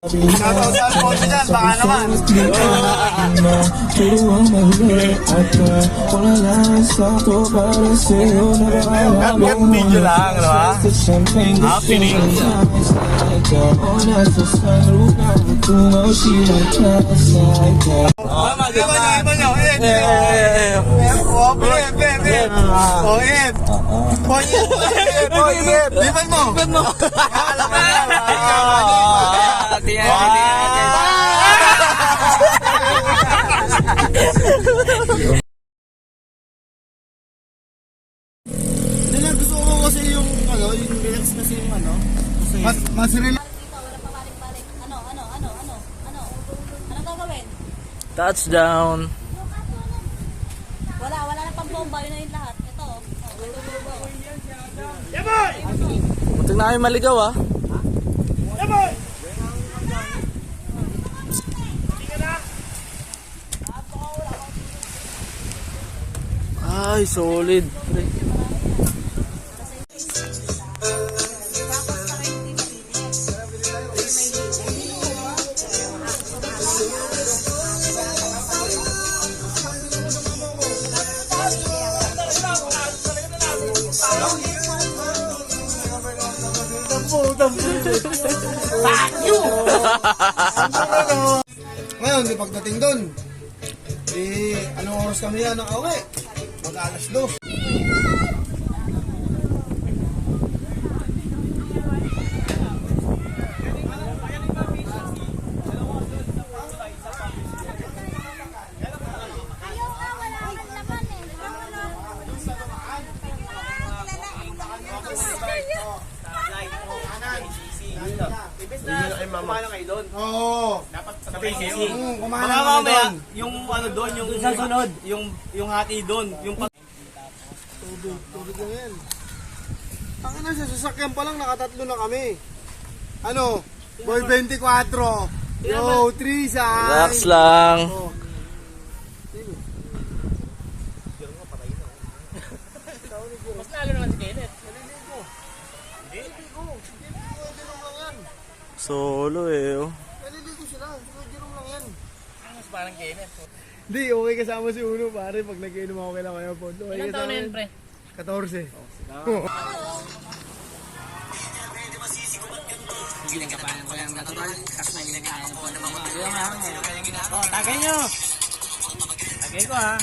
Shoutout sa Alfonso dyan, baka naman. Gat video lang, ano ba? Happening. Iba nyo, Liban mo! Alam mo yan! Hindi lang gusto ko kasi yung relax kasi yung mas relax. Wala pa balik-balik. Ano gagawin? Touchdown. Wala na pang bomba, yun na yung lahat. Ito. Muntik na kayo maligaw ah. Ay, solid. Ngayon, pagdating doon, anong oras kami yan nakauwi? Mag-alas 2. Kumain kayo doon. Oo. Dapat sabay kayo. Kumain Baka na mamaya, doon. yung ano doon, yung sasunod, yung hati doon, yung Tubig lang yan. Ang sa sasakyan pa lang, nakatatlo na kami. Ano? Boy 24. Yo, 3 sign. Relax lang. Oh. mas lalo naman si Kenneth. Solo eh. Oh. Naliligo sila. Jerome lang yan. Mas parang Kenneth. Hindi, okay kasama si Uno pare. Pag nag-inom ako kailangan kayo po. Ilang taon na yun, pre? 14. Tagay nyo! Tagay ko ha.